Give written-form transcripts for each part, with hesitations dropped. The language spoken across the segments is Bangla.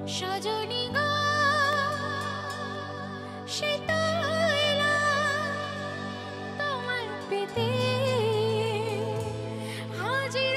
সজনী গো সে তো এলাম তোমার পেতে হাজির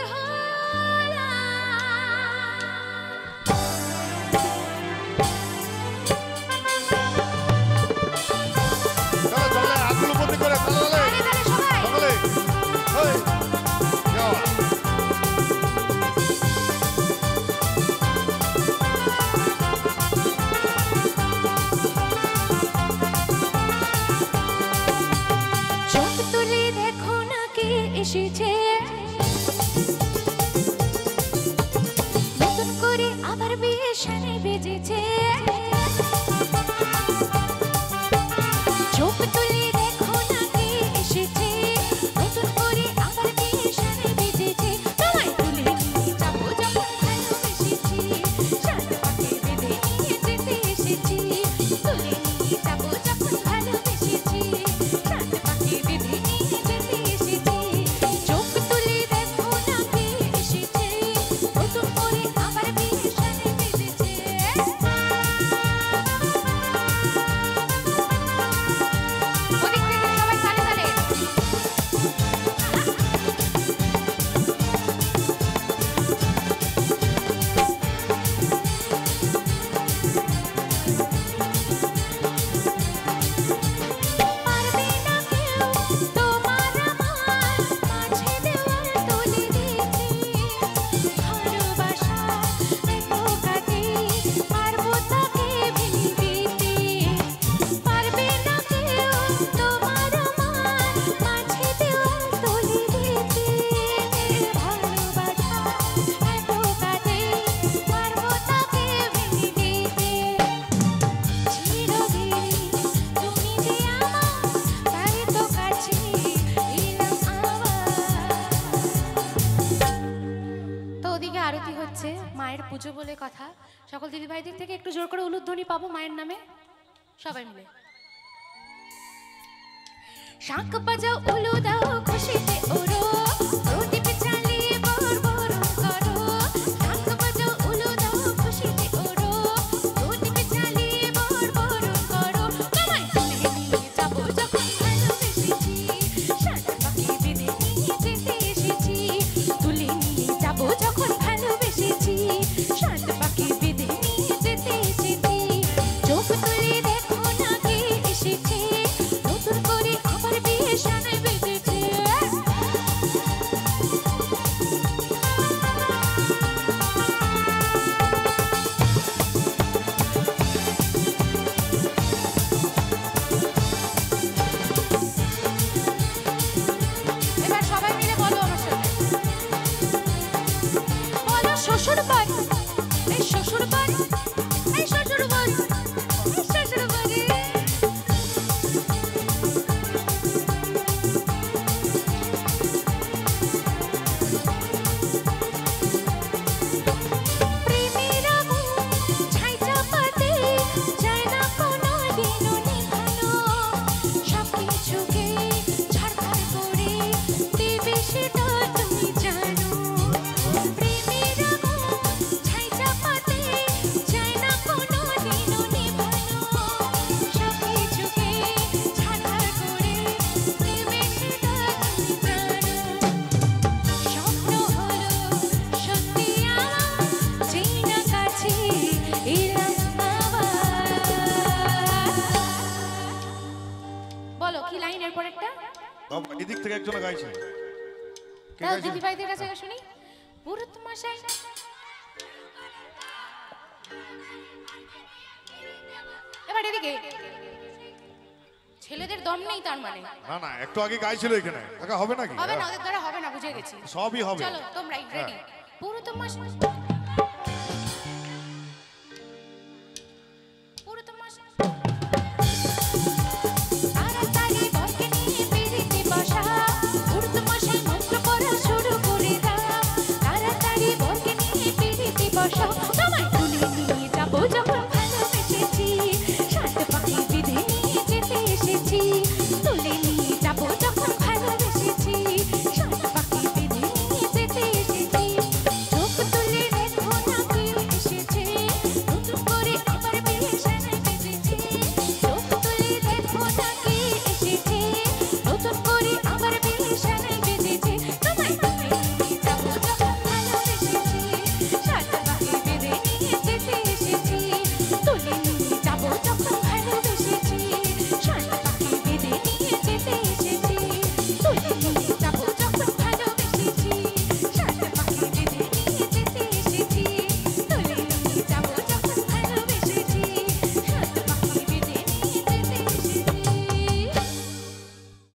এসেছে নতুন করে আবার বিয়ে শানে বেজেছে চোখ তুলে দেখো না কে এসেছে নতুন করে আবার বিয়ে শানে বেজেছে তোমায় তুলে নিয়ে যাবো যখন ভালোবেসেছি সাত পাকে বেঁধে নিয়ে যেতে এসেছি তুলে নিয়ে যাবো যখন ভালোবেসেছি সাত পাকে বেঁধে নিয়ে যেতে এসেছি মায়ের পুজো বলে কথা সকল দিদি ভাইদের থেকে একটু জোর করে উলুধ্বনি পাবো মায়ের নামে সবাই মিলে শাঁখ বাজাও উলু দাও খুশিতে ওরো প্রদীপ জ্বালিয়ে বর বর করো শাঁখ বাজাও উলু দাও খুশিতে ওরো প্রদীপ জ্বালিয়ে বর বর করো তোমায় তুলে নিয়ে যাবো যখন ভালোবেসেছি সাত পাকে বেঁধে নিয়ে যেতে এসেছি তুলে নিয়ে যাবো যখন ভালোবেসেছি সাত পাকে বেঁধে নিয়ে যেতে এসেছি চোখ তুলে দেখো না কে এসেছে নতুন করে আবার বিয়ে শানে বেজেছে এবার সবাই মিলে বলো আমার সাথে বলো শ্বশুর বাড়ি এই শ্বশুর বাড়ি এই শ্বশুর বাড়ি এই শ্বশুর বাড়ি প্রেমের আগুন ছাই চাপাতে যায় না কোনো দিনও নিভানো সবকিছুকে ঝাড়খাড় করে দেবে সেটা তুমি জানো প্রেমের আগুন ছাই চাপাতে যায় না কোনো দিনও নিভানো সবকিছুকে ঝাড়খাড় করে দেবে সেটা তুমি জানো স্বপ্ন হলো সত্যি আমার যেই না কাছে এলাম আবার বলো কি লাইন এর পরেরটা এদিক থেকে একজন গাইছে তাও দিদি ভাইদের কাছে শুনি পুরুত মশাই এবার এদিকে ছেলেদের দম নেই তার মানে না না একটু আগে গাইছিল এখানে কাকা হবে নাকি হবে না ওদের দ্বারা হবে না বুঝে গেছি সবই হবে চলো তোমরা রেডি পুরুত মশাই